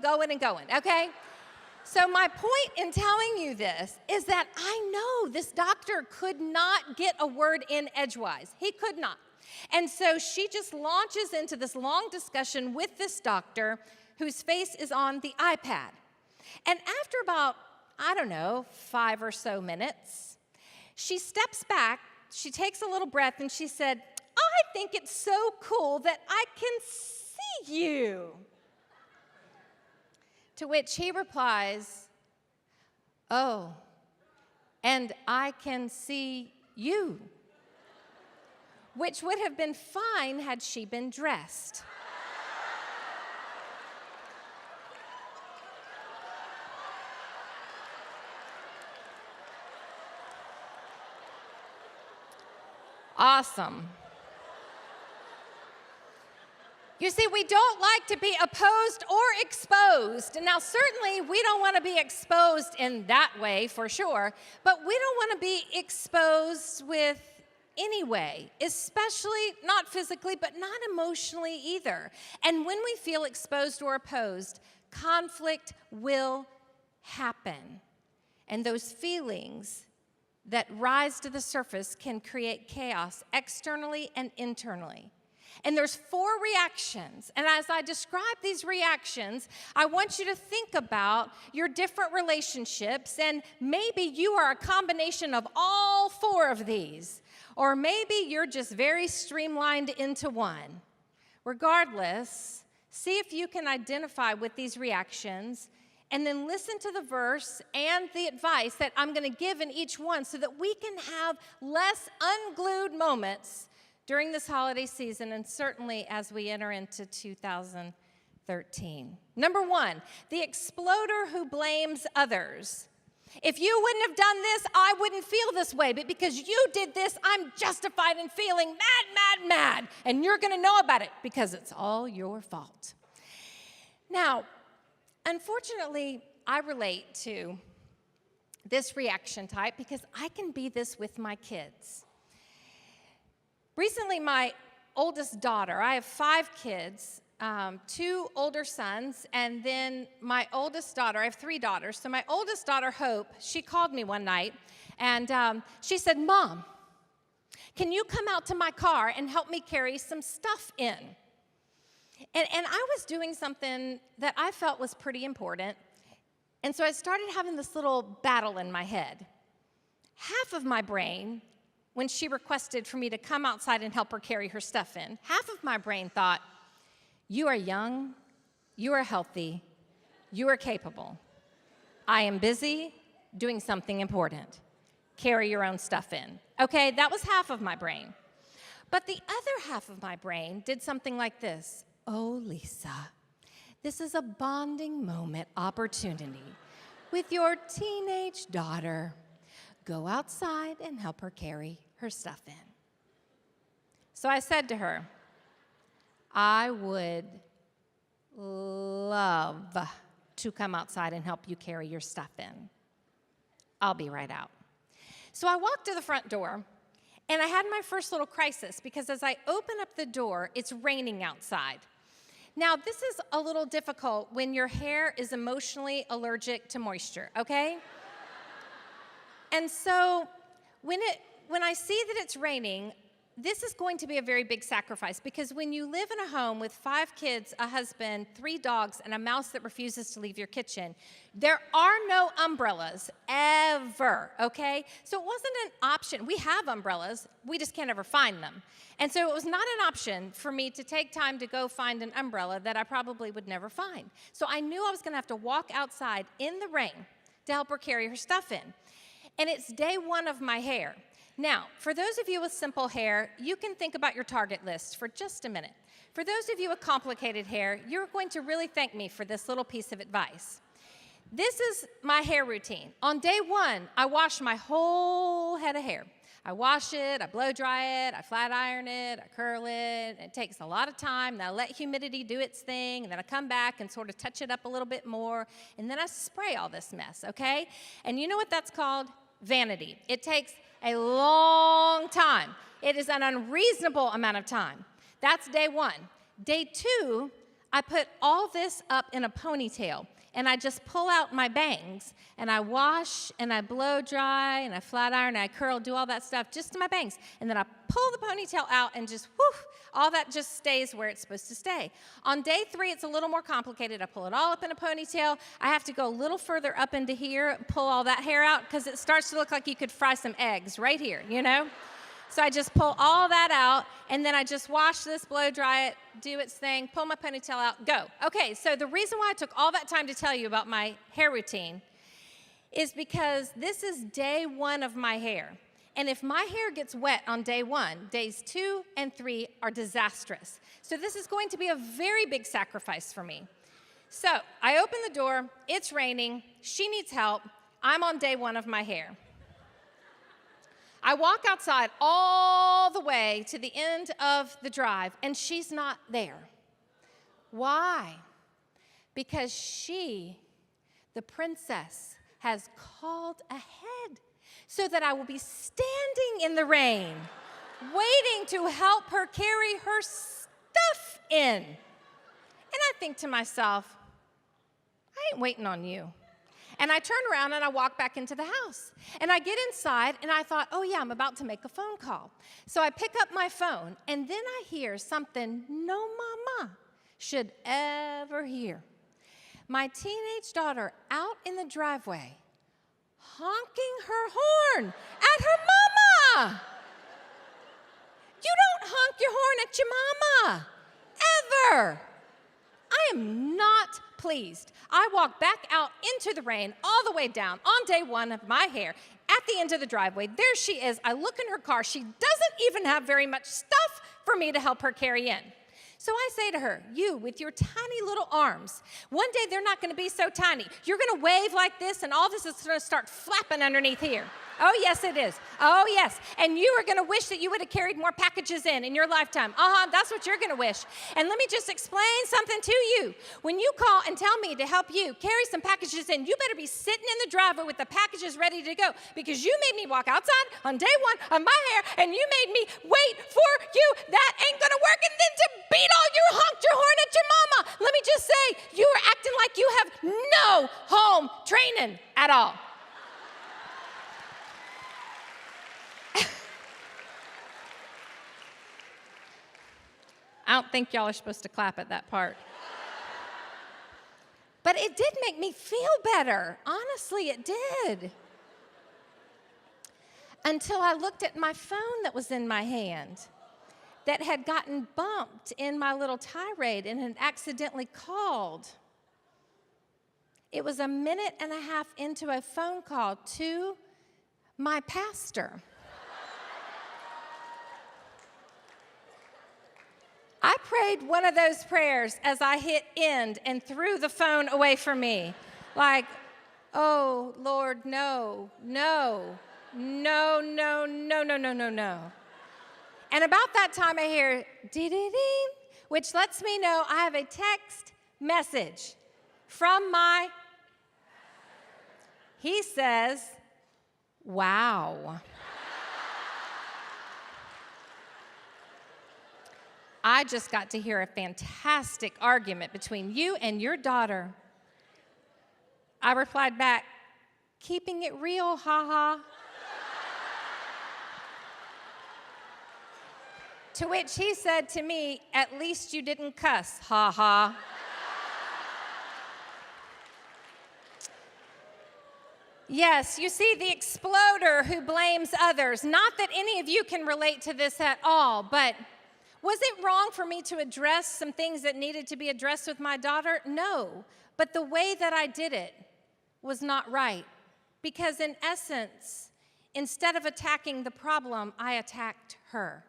going and going, okay? So my point in telling you this is that I know this doctor could not get a word in edgewise. He could not. And so she just launches into this long discussion with this doctor whose face is on the iPad. And after about, 5 or so minutes, she steps back, she takes a little breath, and she said, I think it's so cool that I can see you. To which he replies, oh, and I can see you. Which would have been fine had she been dressed. Awesome. You see, we don't like to be opposed or exposed. Now, certainly, we don't want to be exposed in that way, for sure, but we don't want to be exposed with any way, especially not physically, but not emotionally either. And when we feel exposed or opposed, conflict will happen. And those feelings that rise to the surface can create chaos externally and internally. And there's 4 reactions. And as I describe these reactions, I want you to think about your different relationships. And maybe you are a combination of all 4 of these. Or maybe you're just very streamlined into one. Regardless, see if you can identify with these reactions. And then listen to the verse and the advice that I'm going to give in each one so that we can have less unglued moments during this holiday season, and certainly as we enter into 2013. Number 1, the exploder who blames others. If you wouldn't have done this, I wouldn't feel this way, but because you did this, I'm justified in feeling mad, mad, mad, and you're going to know about it because it's all your fault. Now, unfortunately, I relate to this reaction type because I can be this with my kids. Recently, my oldest daughter, I have 5 kids, 2 older sons, and then my oldest daughter, I have 3 daughters. So my oldest daughter, Hope, she called me one night, and she said, Mom, can you come out to my car and help me carry some stuff in? And I was doing something that I felt was pretty important, and so I started having this little battle in my head. Half of my brain, when she requested for me to come outside and help her carry her stuff in, half of my brain thought, you are young, you are healthy, you are capable. I am busy doing something important. Carry your own stuff in. Okay, that was half of my brain. But the other half of my brain did something like this. Oh, Lisa, this is a bonding moment opportunity with your teenage daughter. Go outside and help her carry her stuff in. So I said to her, I would love to come outside and help you carry your stuff in. I'll be right out. So I walked to the front door, and I had my first little crisis because as I open up the door, it's raining outside. Now, this is a little difficult when your hair is emotionally allergic to moisture, okay? And so when I see that it's raining, this is going to be a very big sacrifice because when you live in a home with 5 kids, a husband, 3 dogs, and a mouse that refuses to leave your kitchen, there are no umbrellas ever, okay? So it wasn't an option. We have umbrellas. We just can't ever find them. And so it was not an option for me to take time to go find an umbrella that I probably would never find. So I knew I was going to have to walk outside in the rain to help her carry her stuff in. And it's day 1 of my hair. Now, for those of you with simple hair, you can think about your target list for just a minute. For those of you with complicated hair, you're going to really thank me for this little piece of advice. This is my hair routine. On day 1, I wash my whole head of hair. I wash it, I blow dry it, I flat iron it, I curl it. It takes a lot of time. Then I let humidity do its thing, and then I come back and sort of touch it up a little bit more, and then I spray all this mess, okay? And you know what that's called? Vanity. It takes a long time. It is an unreasonable amount of time. That's day 1. Day 2, I put all this up in a ponytail, and I just pull out my bangs, and I wash, and I blow dry, and I flat iron, and I curl, do all that stuff just to my bangs. And then I pull the ponytail out, and just, whoosh, all that just stays where it's supposed to stay. On day 3, it's a little more complicated. I pull it all up in a ponytail. I have to go a little further up into here, pull all that hair out, because it starts to look like you could fry some eggs right here, you know? So I just pull all that out, and then I just wash this, blow dry it, do its thing, pull my ponytail out, go. Okay, so the reason why I took all that time to tell you about my hair routine is because this is day 1 of my hair. And if my hair gets wet on day 1, days 2 and 3 are disastrous. So this is going to be a very big sacrifice for me. So I open the door, it's raining, she needs help, I'm on day 1 of my hair. I walk outside all the way to the end of the drive, and she's not there. Why? Because she, the princess, has called ahead so that I will be standing in the rain, waiting to help her carry her stuff in. And I think to myself, I ain't waiting on you. And I turn around and I walk back into the house. And I get inside and I thought, oh yeah, I'm about to make a phone call. So I pick up my phone and then I hear something no mama should ever hear. My teenage daughter out in the driveway, honking her horn at her mama. You don't honk your horn at your mama, ever. I am not pleased. I walk back out into the rain all the way down on day 1 of my hair at the end of the driveway. There she is. I look in her car. She doesn't even have very much stuff for me to help her carry in. So I say to her, you with your tiny little arms, one day they're not going to be so tiny. You're going to wave like this and all this is going to start flapping underneath here. Oh, yes, it is. Oh, yes. And you are going to wish that you would have carried more packages in your lifetime. That's what you're going to wish. And let me just explain something to you. When you call and tell me to help you carry some packages in, you better be sitting in the driveway with the packages ready to go because you made me walk outside on day 1 of my hair and you made me wait for you. That ain't going to work. And then to beat all you honked your horn at your mama. Let me just say, you are acting like you have no home training at all. I don't think y'all are supposed to clap at that part. But it did make me feel better. Honestly, it did. Until I looked at my phone that was in my hand that had gotten bumped in my little tirade and had accidentally called. It was a minute and a half into a phone call to my pastor. I prayed one of those prayers as I hit end and threw the phone away from me. Like, oh, Lord, no, no, no, no, no, no, no, no, no. And about that time I hear, dee-dee-dee, which lets me know I have a text message from my, he says, wow. I just got to hear a fantastic argument between you and your daughter. I replied back, keeping it real, ha-ha. To which he said to me, at least you didn't cuss, ha-ha. Yes, you see, the exploder who blames others. Not that any of you can relate to this at all, but was it wrong for me to address some things that needed to be addressed with my daughter? No, but the way that I did it was not right. Because in essence, instead of attacking the problem, I attacked her.